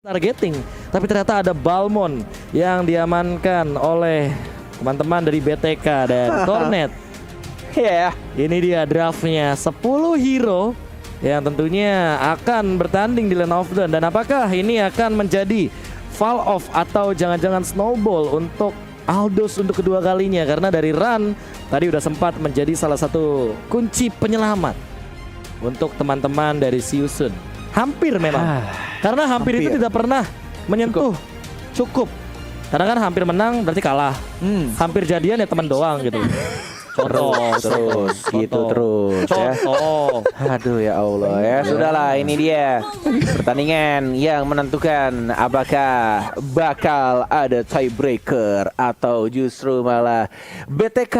targeting, tapi ternyata ada Balmond yang diamankan oleh teman-teman dari BTK dan Tornet. Ya, Ini dia draftnya 10 hero yang tentunya akan bertanding di Lane of Dawn. Dan apakah ini akan menjadi fall off atau jangan-jangan snowball untuk Aldous untuk kedua kalinya? Karena dari Run tadi udah sempat menjadi salah satu kunci penyelamat untuk teman-teman dari Siusun. Hampir memang. Karena hampir itu tidak pernah menyentuh cukup. Karena kan hampir menang berarti kalah. Hampir jadian ya teman doang gitu. terus gitu terus ya. Aduh ya Allah ya. Sudahlah, ini dia pertandingan yang menentukan apakah bakal ada tiebreaker atau justru malah BTK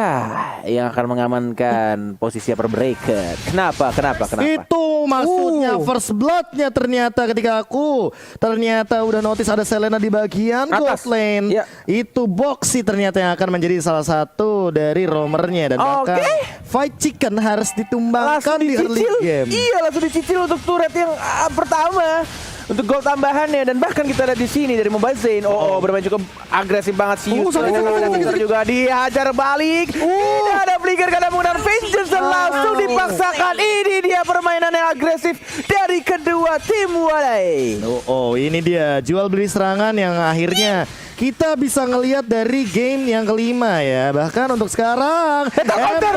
yang akan mengamankan posisi upper bracket. Kenapa? Itu maksudnya first blood-nya ternyata ketika aku ternyata udah notice ada Selena di bagian Atas. gold lane. Ya. Itu Boxy ternyata yang akan menjadi salah satu dari roamernya. Dan bahkan Fight Chicken harus ditumbangkan di early game. Iya, langsung dicicil untuk turret yang pertama. Untuk gol tambahannya, dan bahkan kita ada di sini dari Mobile Zane. Bermain cukup agresif banget sih. Juga dihajar balik. Tidak ada flicker karena menggunakan Vengeance dan langsung dipaksakan. Ini dia permainan yang agresif dari kedua tim Walai. Ini dia jual beli serangan yang akhirnya kita bisa ngelihat dari game yang kelima ya. Bahkan untuk sekarang counter.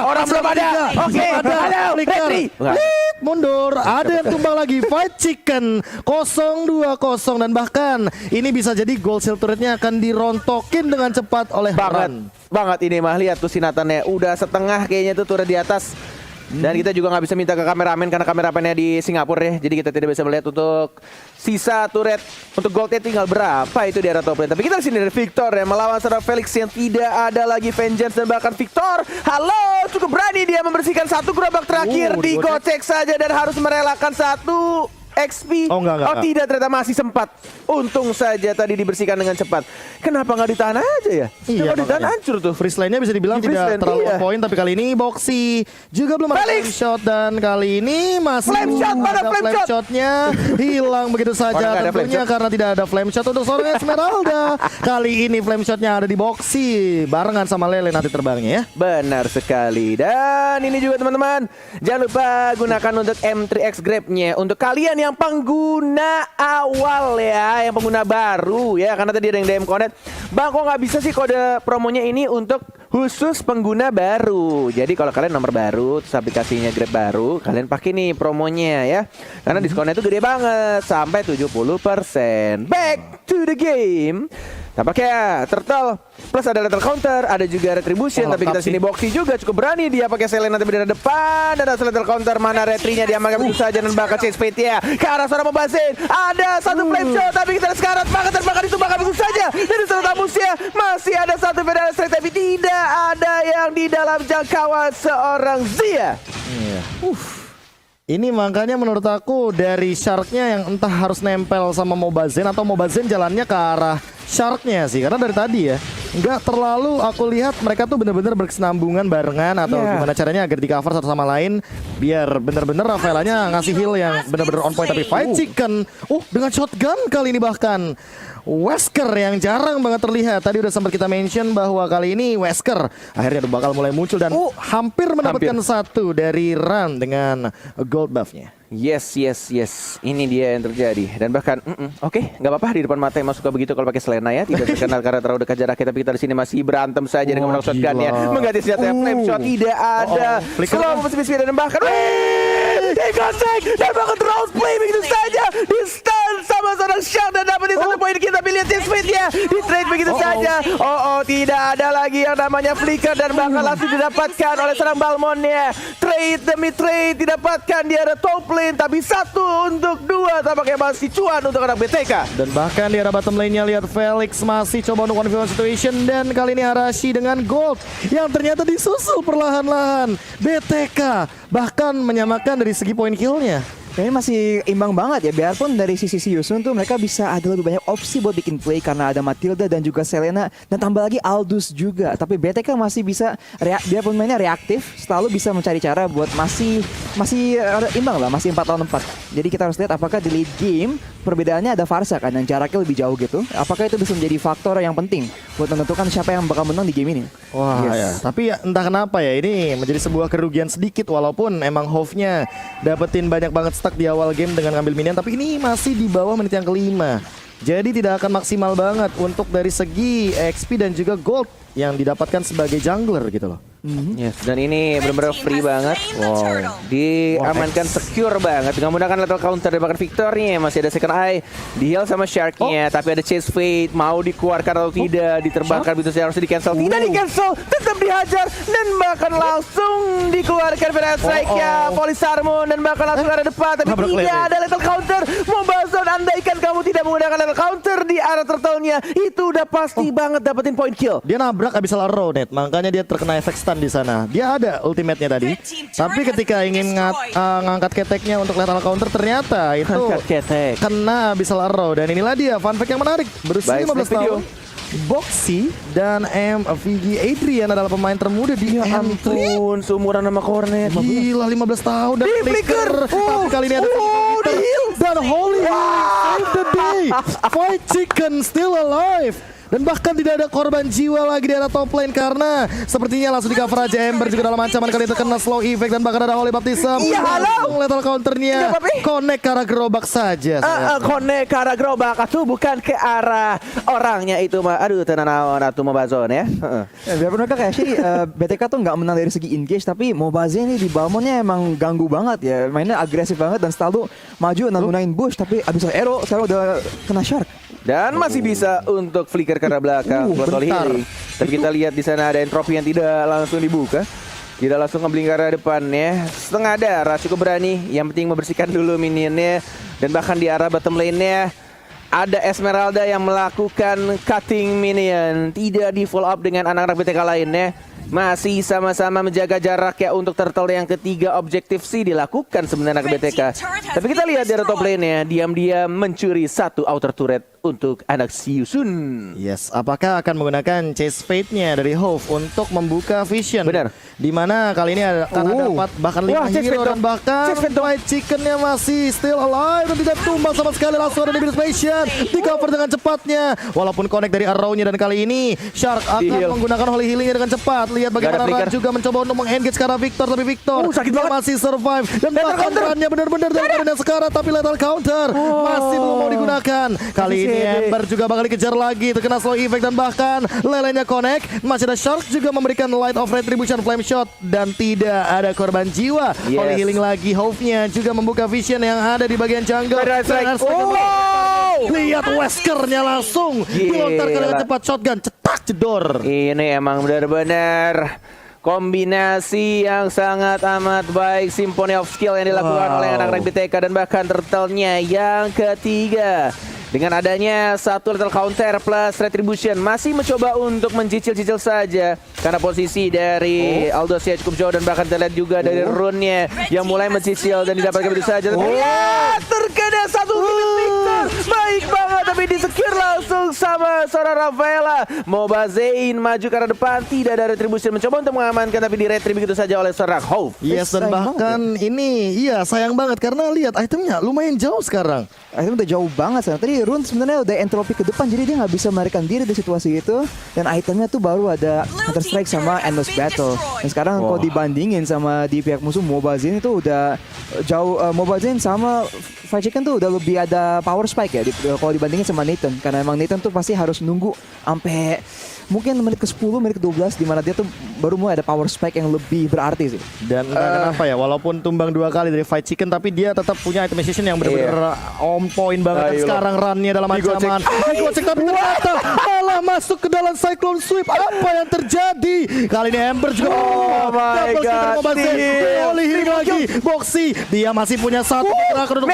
Orang belum ada. Oke, ada flicker. Mundur, ada yang tumbang lagi. Fight Chicken 0-2-0. Dan bahkan ini bisa jadi gold shield turretnya akan dirontokin dengan cepat oleh banget ini mah. Lihat tuh sinatannya udah setengah kayaknya tuh turret di atas. Dan kita juga nggak bisa minta ke kameramen karena kameramennya di Singapura ya. Jadi kita tidak bisa melihat untuk sisa turret untuk goldnya tinggal berapa itu di arah top lane. Tapi kita di sini dari Victor yang melawan seorang Felix yang tidak ada lagi Vengeance. Dan bahkan Victor, halo, cukup berani dia membersihkan satu gerobak terakhir, digocek saja dan harus merelakan satu XP. Enggak. Tidak, ternyata masih sempat. Untung saja tadi dibersihkan dengan cepat. Kenapa nggak ditahan aja ya? Iya, kalau ditahan hancur tuh. Freeze line-nya bisa dibilang tidak terlalu poin, tapi kali ini Boxy juga belum ada flame shot. Dan kali ini masih ada flame shotnya hilang begitu saja tentunya karena tidak ada flame shot untuk seorang Esmeralda. Kali ini flame shotnya ada di Boxy barengan sama Lele nanti terbangnya ya. Benar sekali. Dan ini juga teman-teman, jangan lupa gunakan untuk M3X Grab-nya untuk kalian yang pengguna awal ya, yang pengguna baru ya, karena tadi ada yang DM connect, bang kok nggak bisa sih kode promonya ini untuk khusus pengguna baru. Jadi kalau kalian nomor baru terus aplikasinya Grab baru, kalian pakai nih promonya ya, karena diskonnya itu gede banget sampai 70%. Back to the game. Tampaknya Turtle plus ada Lethal Counter, ada juga Retribution, tapi kita sini Boxy juga cukup berani, dia pakai Selena tapi dari depan, dan ada Lethal Counter, mana retrinya dia makan begitu saja dan bakal chase fate ya ke arah seorang Mobile Zane. Ada satu flame shot tapi kita sekarat banget dan bakal ditembakkan begitu saja dari seorang Tamusya. Masih ada satu Federal Strike tapi tidak ada yang di dalam jangkauan seorang Zia. Ini makanya menurut aku dari Shark-nya yang entah harus nempel sama Mobile Zane atau Mobile Zane jalannya ke arah Shark-nya sih. Karena dari tadi ya nggak terlalu aku lihat mereka tuh bener-bener berkesinambungan barengan atau gimana caranya agar di cover satu sama lain biar bener-bener Rafaelanya ngasih heal yang bener-bener on point. Tapi Fight Chicken dengan shotgun kali ini bahkan Wesker yang jarang banget terlihat. Tadi udah sempat kita mention bahwa kali ini Wesker akhirnya bakal mulai muncul dan hampir mendapatkan satu dari Run dengan gold buff-nya. Yes. Ini dia yang terjadi. Dan bahkan oke, nggak apa-apa di depan mata emang suka begitu kalau pakai Selena ya. Tidak terkenal karena terlalu dekat jaraknya. Tapi kita di sini masih berantem saja dengan menggunakan shotgunnya. Mengganti senjata flame shot tidak ada. Slow speed dan bahkan dan bahkan terus play begitu saja. Di stun sama seorang Shark dan dapat di satu poin. Kita lihat speed ya. Di trade begitu saja. Tidak ada lagi yang namanya flicker dan bahkan langsung didapatkan oleh seorang Balmond-nya. Trade demi trade didapatkan di arah top lane, tapi satu untuk dua tampaknya masih cuan untuk anak BTK. Dan bahkan di arah bottom lane-nya lihat Felix masih coba untuk confirm situation, dan kali ini Arashi dengan gold yang ternyata disusul perlahan-lahan BTK bahkan menyamakan dari segi poin kill-nya. Ini masih imbang banget ya, biarpun dari sisi Yusun tuh mereka bisa ada lebih banyak opsi buat bikin play karena ada Matilda dan juga Selena dan tambah lagi Aldous juga. Tapi BTK masih bisa biarpun mainnya reaktif, selalu bisa mencari cara buat masih imbang lah, masih 4 lawan 4. Jadi kita harus lihat apakah di late game perbedaannya ada Pharsa kan yang jaraknya lebih jauh gitu. Apakah itu bisa menjadi faktor yang penting buat menentukan siapa yang bakal menang di game ini? Wah ya, tapi ya, entah kenapa ya ini menjadi sebuah kerugian sedikit walaupun emang Hove-nya dapetin banyak banget stuck di awal game dengan ngambil minion, tapi ini masih di bawah menit yang kelima. Jadi tidak akan maksimal banget untuk dari segi XP dan juga gold yang didapatkan sebagai jungler gitu loh. Yes, dan ini benar-benar free banget. Wow, diamankan secure banget dengan menggunakan lethal counter dan bahkan victornya. Masih ada second eye di heal sama Shark-nya, tapi ada Chase Fate mau dikeluarkan atau tidak, diterbangkan begitu saja, harusnya di cancel. Tidak di cancel, tetap dihajar dan bahkan langsung dikeluarkan pada strike-nya Polisarmon dan bahkan langsung ada depan, tapi tidak ada lethal counter. Mobile Zone, andaikan kamu tidak menggunakan lethal counter di arah turtle-nya, itu udah pasti banget dapetin point kill. Dia nabrak Abyssal Arrow net, makanya dia terkena efek stun di sana. Dia ada ultimate-nya tadi, tapi ketika ingin ngangkat keteknya untuk lethal counter ternyata itu kena Abyssal Arrow. Dan inilah dia fun fact yang menarik, berusia 15 tahun. Boxy dan MVG Adrian adalah pemain termuda di Ampun, seumuran sama Cornet. Gila, 15 tahun dan flicker. Tapi kali ini ada dan Holy save the day. Fight Chicken still alive. Dan bahkan tidak ada korban jiwa lagi di area top lane karena sepertinya langsung di cover aja. Ember juga dalam ancaman kali itu kena slow effect dan bahkan ada Holy Baptism. Iya, halo. Lethal counternya connect ke arah gerobak saja. Connect ke arah gerobak atau bukan ke arah orangnya itu mah. Aduh, tenanawan atau Mobazone ya. Biarpun mereka kayak sih BTK tuh nggak menang dari segi engage, tapi Mobazone ini di Balmonnya emang ganggu banget ya. Mainnya agresif banget dan selalu maju gunain bush, tapi abis arrow sekarang udah kena shark. Dan masih bisa untuk flicker ke arah belakang buat Holy Healing. Tapi kita lihat di sana ada entropi yang tidak langsung dibuka. Tidak langsung ngebling ke arah depannya. Setengah darah cukup berani. Yang penting membersihkan dulu minionnya. Dan bahkan di arah bottom lane-nya ada Esmeralda yang melakukan cutting minion. Tidak di follow up dengan anak-anak BTK lainnya. Masih sama-sama menjaga jarak ya untuk turtle yang ketiga. Objektif sih dilakukan sebenarnya ke BTK. Tapi kita lihat di top lane-nya, diam-diam mencuri satu outer turret untuk anak Yusun. Yes, apakah akan menggunakan Chase Fate-nya dari Hove untuk membuka Vision? Benar. Dimana kali ini akan dapat bahkan 5 hero dan bahkan White Chicken-nya masih still alive dan tidak tumbang sama sekali. Langsung ada Divinus Passion di cover dengan cepatnya. Walaupun connect dari arrow-nya dan kali ini Shark akan menggunakan Holy Healing-nya dengan cepat. Lihat bagaimana Ran juga mencoba untuk meng-engage ke arah Victor, tapi Victor masih survive dan bahkan Ran-nya benar-benar dalam keadaan sekarang, tapi lethal counter masih belum mau digunakan. Kali ini Ember juga bakal dikejar lagi, terkena slow effect dan bahkan lelenya connect. Masih ada Shark juga memberikan Light of Retribution Flame Shot dan tidak ada korban jiwa. Holy Healing lagi, Hove-nya juga membuka Vision yang ada di bagian jungle. Lihat Wesker-nya langsung dilontarkan dengan cepat, shotgun cetak jedor. Ini emang benar-benar kombinasi yang sangat amat baik, Symphony of Skill yang dilakukan oleh anak-anak BTK dan bahkan turtle-nya yang ketiga. Dengan adanya satu lethal counter plus retribution, masih mencoba untuk mencicil-cicil saja karena posisi dari Aldous ya cukup jauh dan bahkan terlihat juga dari rune-nya yang mulai mencicil dan didapatkan begitu saja. Terkena satu Victor, baik banget tapi disecure langsung sama seorang Rafaela. Mobazane maju ke arah depan, tidak ada retribution, mencoba untuk mengamankan tapi di-retrieve begitu saja oleh seorang Hove. Yes, dan bahkan ini sayang banget karena lihat itemnya lumayan jauh sekarang. Item udah jauh banget sekarang. Tadi Rune sebenarnya udah entropi ke depan, jadi dia nggak bisa melarikan diri di situasi itu. Dan itemnya tuh baru ada Counter Strike sama Endless Battle. Dan sekarang kalau dibandingin sama di pihak musuh, Mobazane itu udah jauh. Mobazane sama Fried Chicken tuh udah lebih ada power spike ya kalau dibandingin sama Nathan. Karena emang Nathan tuh pasti harus nunggu sampai mungkin menit ke-10, menit ke-12 di mana dia tuh baru mulai ada power spike yang lebih berarti sih. Dan kenapa ya, walaupun tumbang 2 kali dari Fried Chicken tapi dia tetap punya itemization yang benar-benar on point banget. Dan sekarang run-nya dalam ancaman digocek tapi ternyata malah masuk ke dalam Cyclone Sweep. Apa yang terjadi? Kali ini Ember juga my god, Holy Healing lagi. Boxy dia masih punya satu gerakan untuk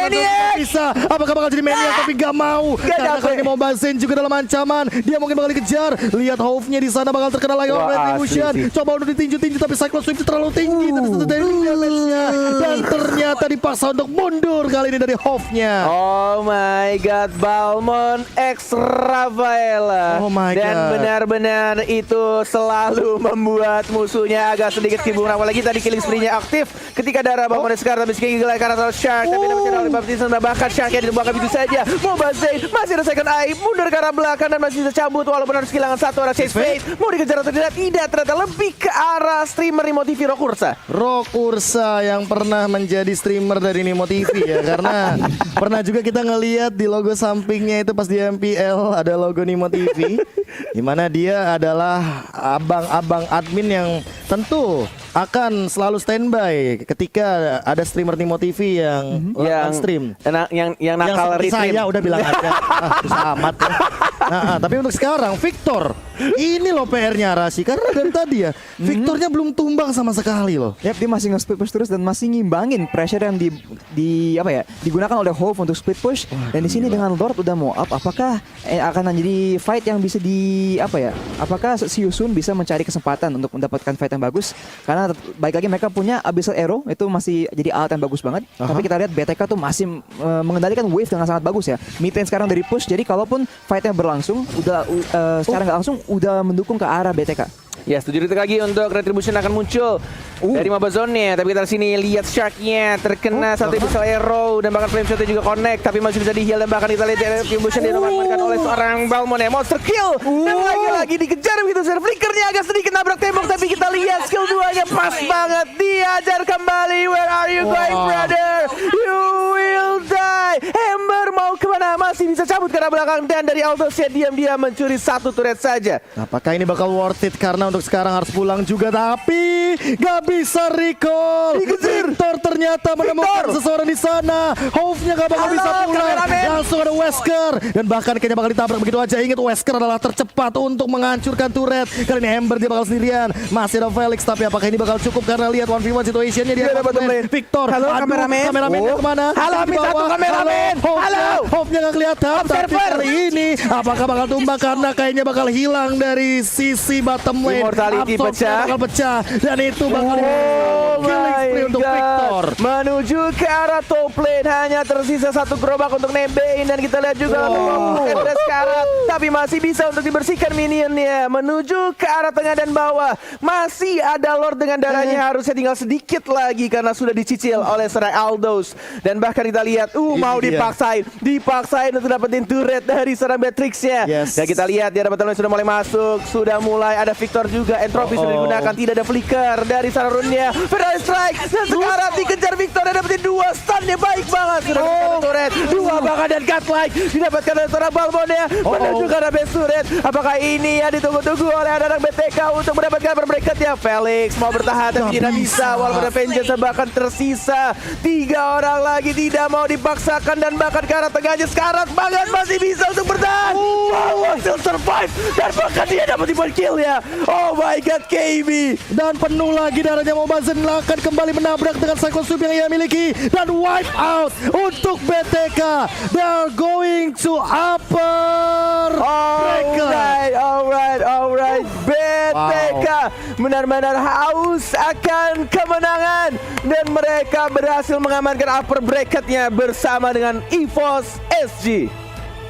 bisa. Apakah bakal jadi Maniac tapi gak mau. Karena dapet. kali ini Mobile Zen juga dalam ancaman. Dia mungkin bakal dikejar. Lihat Hove-nya di sana bakal terkena lagi oleh Wah, Retribution. asli sih. Coba untuk ditinju-tinju tapi Cyclone Swift terlalu tinggi. Terus dari damage-nya. Dan ternyata dipaksa untuk mundur kali ini dari Hove-nya. Oh my god, Balmond X Rafaela. Oh my Dan God. benar-benar itu selalu membuat musuhnya agak sedikit kibung. Apalagi tadi killing spree-nya aktif ketika darah Balmond sekarang tapi sekali lagi karena terlalu Shark. Tapi dapat oleh Baptiste bahkan Shark-nya dibuang begitu saja. Mobile Zen masih ada second eye, mundur ke arah belakang dan masih bisa cabut walaupun harus kehilangan satu orang Chase Fate. Mau dikejar atau tidak? Tidak, ternyata lebih ke arah streamer Nimo TV Rokursa. Rokursa yang pernah menjadi streamer dari Nimo TV ya. Karena pernah juga kita ngelihat di logo sampingnya itu pas di MPL ada logo Nimo TV. Di mana dia adalah abang-abang admin yang tentu akan selalu standby ketika ada streamer Nimo TV yang melakukan stream. Yang nakal Yang seperti retreat. saya udah bilang aja. Susah amat ya. Tapi untuk sekarang Victor ini loh PR-nya Arashi. Karena dari tadi ya Victornya belum tumbang sama sekali loh. Yap, dia masih nge-split push terus dan masih ngimbangin pressure yang digunakan oleh Hove untuk split push. Dan di sini dengan Lord udah mau up, apakah akan jadi fight yang bisa apakah si Yusun bisa mencari kesempatan untuk mendapatkan fight yang bagus? Karena baik lagi mereka punya Abyssal Arrow itu masih jadi alat yang bagus banget. Tapi kita lihat BTK tuh masih mengendalikan wave dengan sangat bagus ya. Mid lane sekarang dari push, jadi kalaupun fightnya berlangsung sekarang nggak langsung udah mendukung ke arah BTK. Ya, 7 detik lagi untuk Retribution akan muncul dari Mobile Zone-nya. Tapi kita sini lihat Shark-nya terkena satu Abyssal Arrow dan bahkan Flame Shot-nya juga connect. Tapi masih bisa di-heal dan bahkan kita lihat Retribution diamankan oleh seorang Balmond ya. Monster kill dan lagi-lagi dikejar begitu. Flickernya agak sedikit nabrak tembok tapi kita lihat skill 2-nya pas banget. Diajar kembali. Where are you going, brother? You will die. Ember mau kemana? Masih bisa cabut ke arah belakang dan dari Aldous-nya diam-diam mencuri satu turret saja. Apakah ini bakal worth it karena untuk sekarang harus pulang juga tapi gak bisa recall. Victor ternyata menemukan seseorang di sana. Hove-nya gak bakal bisa pulang. Langsung ada Wesker dan bahkan kayaknya bakal ditabrak begitu aja. Ingat Wesker adalah tercepat untuk menghancurkan turret. Kali ini Ember dia bakal sendirian. Masih ada Felix tapi apakah ini bakal cukup karena lihat 1v1 situationnya dia dapat Victor. Halo, Aduh, kameramen. Kameramennya kemana? Halo, Di bawah. satu kameramen. Halo. Hove-nya gak kelihatan. Tapi Observer. kali ini apakah bakal tumbang karena kayaknya bakal hilang dari sisi bottom lane. Immortality Absorption pecah. bakal pecah dan itu bakal killing spree untuk Victor. Menuju ke arah top lane hanya tersisa satu gerobak untuk nembein dan kita lihat juga Endless Karat tapi masih bisa untuk dibersihkan minionnya. Menuju ke arah tengah dan bawah masih ada Lord dengan darahnya harusnya tinggal sedikit lagi karena sudah dicicil oleh seorang Aldous dan bahkan kita lihat mau dia. dipaksain untuk dapetin turret dari seorang Matrix-nya. Dan kita lihat dia dapat sudah mulai masuk, sudah mulai ada Victor juga. Entropy sudah digunakan, tidak ada flicker dari Sarunnya. Federal Strike dan sekarang dikejar Victor dan dapetin 2 stunnya baik banget. Sudah dapatkan turret, 2 bahkan dan godlike didapatkan oleh seorang Balmond-nya menuju ke arah base turret. Apakah ini yang ditunggu-tunggu oleh anak BTK untuk mendapatkan berbracket-nya? Felix mau bertahan tapi tidak bisa walaupun ada Vengeance bahkan tersisa 3 orang lagi tidak mau dipaksakan dan bahkan ke arah tengahnya sekarang banget masih bisa untuk bertahan. Balmond still survive dan bahkan dia dapat dibuat kill ya. Oh my god, KB. Dan penuh lagi darahnya Mobile Zen akan kembali menabrak dengan Cyclone Sweep yang ia miliki dan wipe out untuk BTK. They are going to upper bracket. Alright. BTK benar-benar haus akan kemenangan dan mereka berhasil mengamankan upper bracketnya bersama dengan EVOS SG.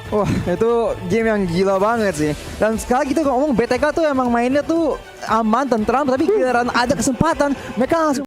Wah, itu game yang gila banget sih. Dan sekali kita ngomong BTK tuh emang mainnya tuh aman, tentram, tapi giliran ada kesempatan mereka langsung